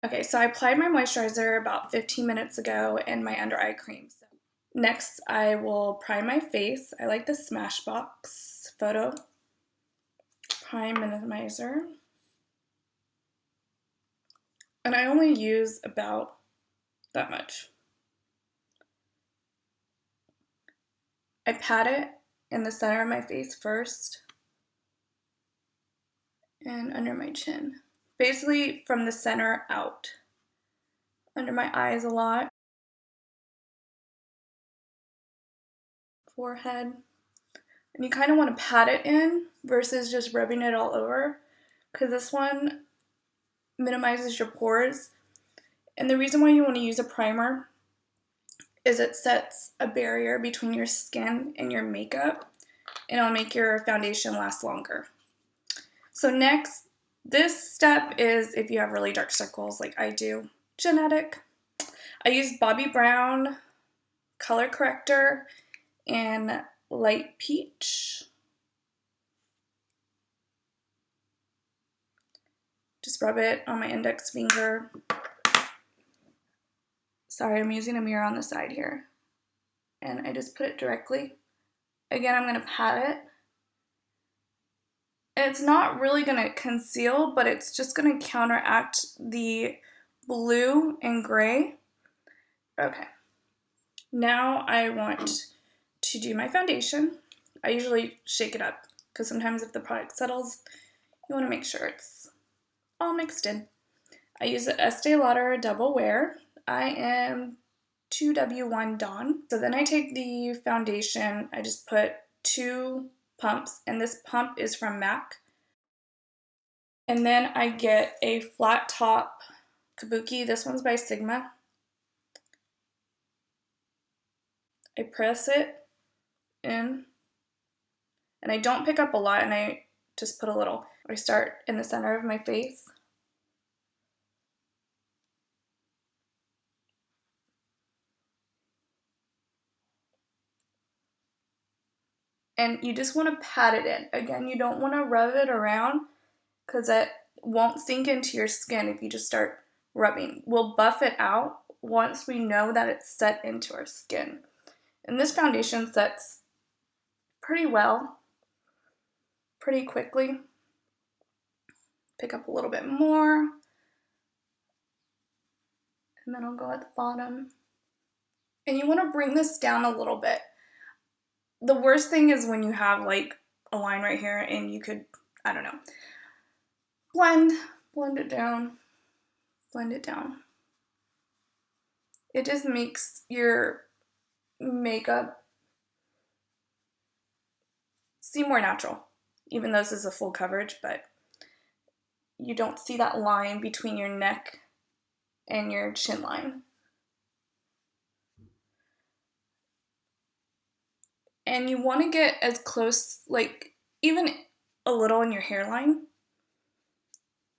Okay, so I applied my moisturizer about 15 minutes ago and my under eye cream. So next, I will prime my face. I like the Smashbox Photo Prime Minimizer. And I only use about that much. I pat it in the center of my face first and under my chin. Basically from the center out. Under my eyes a lot. Forehead. And you kind of want to pat it in versus just rubbing it all over, because this one minimizes your pores. And the reason why you want to use a primer is it sets a barrier between your skin and your makeup, and it'll make your foundation last longer. So next, this step is if you have really dark circles like I do, genetic. I use Bobbi Brown Color Corrector and Light Peach. Just rub it on my index finger. Sorry, I'm using a mirror on the side here. And I just put it directly. Again, I'm going to pat it. And it's not really going to conceal, but it's just going to counteract the blue and gray. Okay. Now I want to do my foundation. I usually shake it up because sometimes if the product settles, you want to make sure it's all mixed in. I use the Estee Lauder Double Wear. I am 2W1 Dawn. So then I take the foundation, I just put 2 pumps, and this pump is from MAC. And then I get a flat top Kabuki. This one's by Sigma. I press it in, and I don't pick up a lot, and I just put a little. I start in the center of my face. And you just want to pat it in. Again, you don't want to rub it around because it won't sink into your skin if you just start rubbing. We'll buff it out once we know that it's set into our skin. And this foundation sets pretty well, pretty quickly. Pick up a little bit more. And then I'll go at the bottom. And you want to bring this down a little bit. The worst thing is when you have like a line right here and you could, I don't know, blend it down, blend it down. It just makes your makeup seem more natural, even though this is a full coverage, but you don't see that line between your neck and your chin line. And you want to get as close, like even a little in your hairline,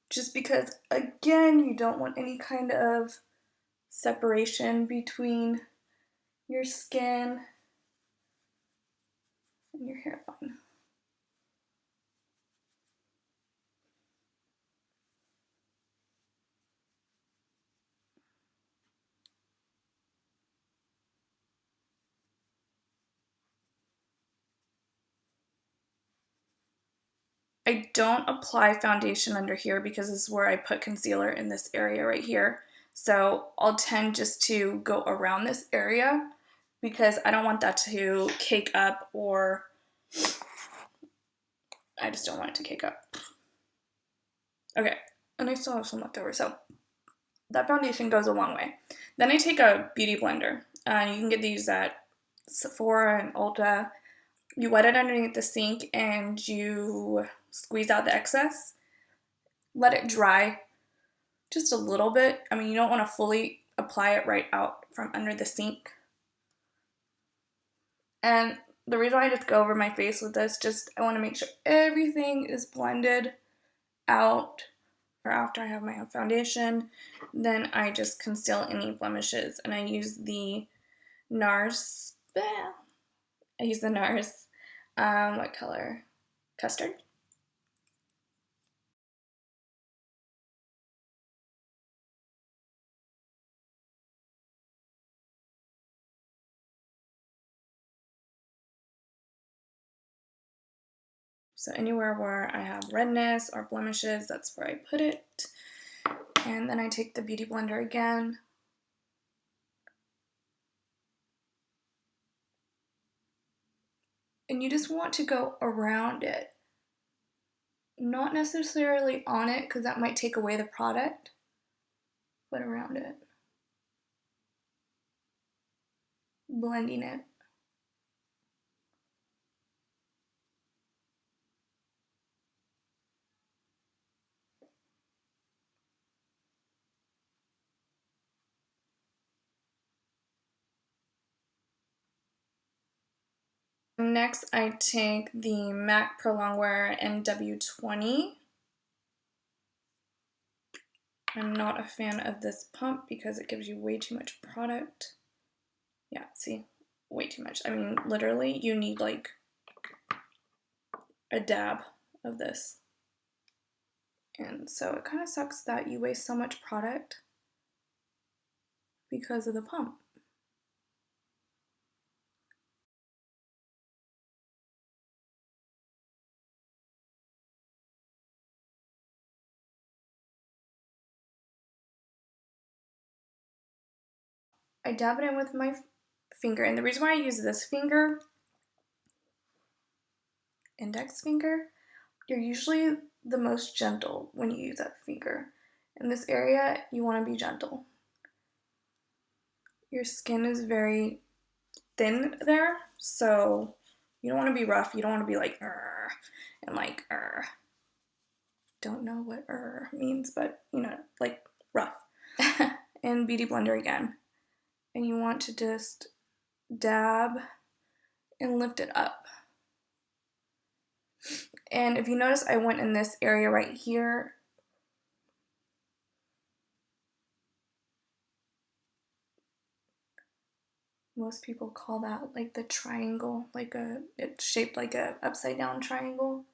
just because, again, you don't want any kind of separation between your skin and your hairline. I don't apply foundation under here because this is where I put concealer in this area right here. So I'll tend just to go around this area because I don't want that to cake up, or I just don't want it to cake up. Okay, and I still have some left over, so that foundation goes a long way. Then I take a Beautyblender. You can get these at Sephora and Ulta. You wet it underneath the sink and you squeeze out the excess. Let it dry just a little bit. I mean, you don't want to fully apply it right out from under the sink. And the reason I just go over my face with this, just I want to make sure everything is blended out. Or after I have my foundation, then I just conceal any blemishes, and I use the NARS. I use the NARS. What color? Custard. So anywhere where I have redness or blemishes, that's where I put it. And then I take the Beauty Blender again. And you just want to go around it. Not necessarily on it, because that might take away the product, but around it. Blending it. Next, I take the MAC Pro Longwear NW20. I'm not a fan of this pump because it gives you way too much product. Yeah, see, way too much. I mean, literally, you need like a dab of this. And so it kind of sucks that you waste so much product because of the pump. I dab it in with my finger, and the reason why I use this finger, index finger, you're usually the most gentle when you use that finger. In this area, you want to be gentle. Your skin is very thin there, so you don't want to be rough. You don't want to be like, and like, don't know what means, but you know, like rough. And Beauty Blender again. And you want to just dab and lift it up. And if you notice, I went in this area right here. Most people call that like the triangle, like it's shaped like a upside down triangle.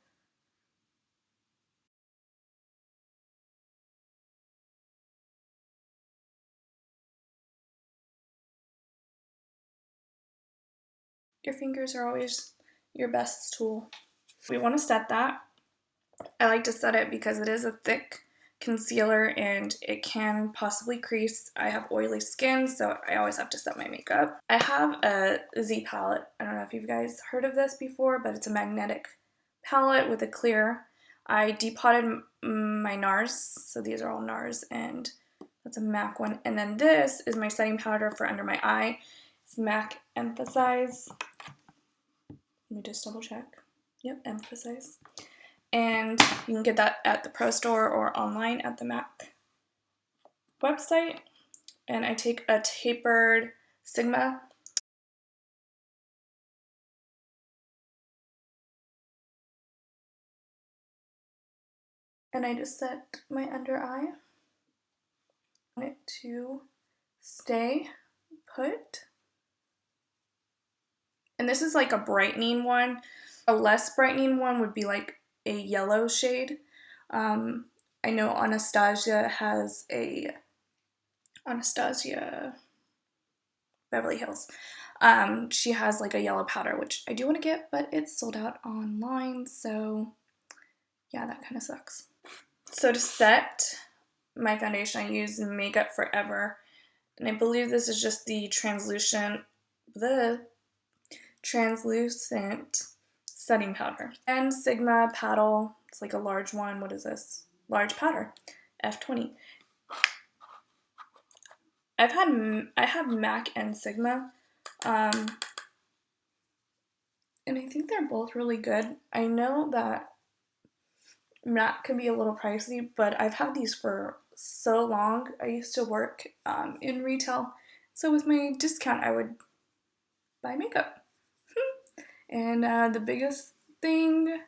Your fingers are always your best tool. We want to set that. I like to set it because it is a thick concealer and it can possibly crease. I have oily skin, so I always have to set my makeup. I have a Z palette. I don't know if you guys heard of this before, but it's a magnetic palette with a clear. I depotted my NARS, so these are all NARS, and that's a MAC one. And then this is my setting powder for under my eye. It's MAC Emphasize. Let me just double check. Yep, Emphasize. And you can get that at the Pro Store or online at the MAC website. And I take a Tapered Sigma. And I just set my under eye. I want it to stay put. And this is like a brightening one. A less brightening one would be like a yellow shade. I know Anastasia has a Anastasia Beverly Hills. She has like a yellow powder, which I do want to get, but it's sold out online, so yeah, that kind of sucks. So to set my foundation, I use Makeup Forever, and I believe this is just the translucent setting powder. And Sigma paddle, it's like a large one. What is this? Large powder, F20. I have MAC and Sigma, and I think they're both really good. I know that MAC can be a little pricey, but I've had these for so long. I used to work in retail, so with my discount, I would buy makeup. And the biggest thing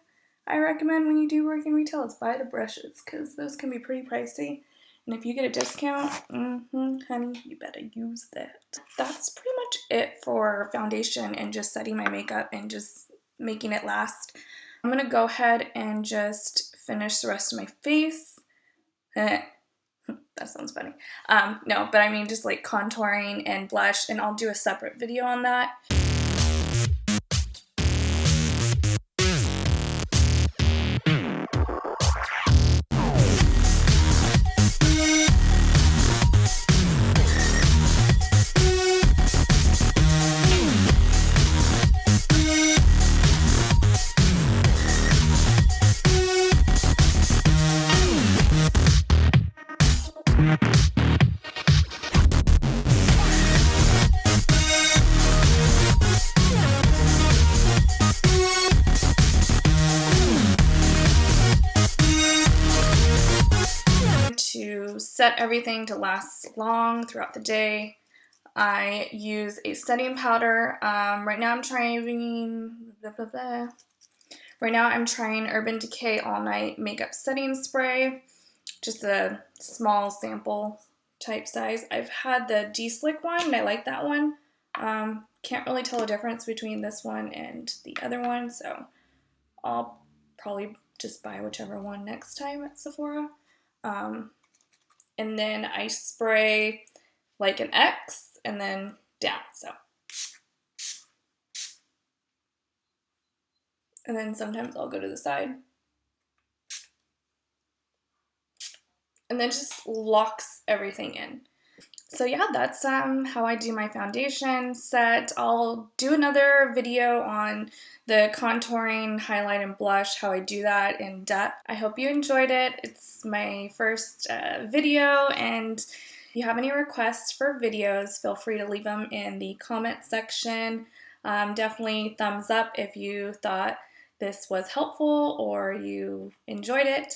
I recommend when you do work in retail is buy the brushes, because those can be pretty pricey. And if you get a discount, honey, you better use that. That's pretty much it for foundation and just setting my makeup and just making it last. I'm going to go ahead and just finish the rest of my face. That sounds funny. No, but I mean just like contouring and blush, and I'll do a separate video on that. to set everything to last long throughout the day, I use a setting powder. Right now I'm trying Urban Decay All Night Makeup Setting Spray, just a small sample type size. I've had the D-Slick one, and I like that one. Can't really tell a difference between this one and the other one, so I'll probably just buy whichever one next time at Sephora. And then I spray like an X and then down, so. And then sometimes I'll go to the side. And then just locks everything in. So yeah, that's how I do my foundation set. I'll do another video on the contouring, highlight, and blush, how I do that in depth. I hope you enjoyed it. It's my first video, and if you have any requests for videos, feel free to leave them in the comment section. Definitely thumbs up if you thought this was helpful or you enjoyed it.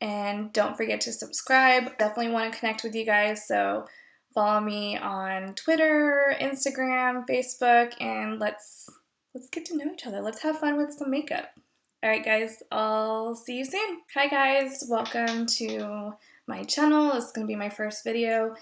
And don't forget to subscribe. Definitely want to connect with you guys, so follow me on Twitter, Instagram, Facebook, and let's get to know each other. Let's have fun with some makeup. All right, guys, I'll see you soon. Hi, guys. Welcome to my channel. This is going to be my first video.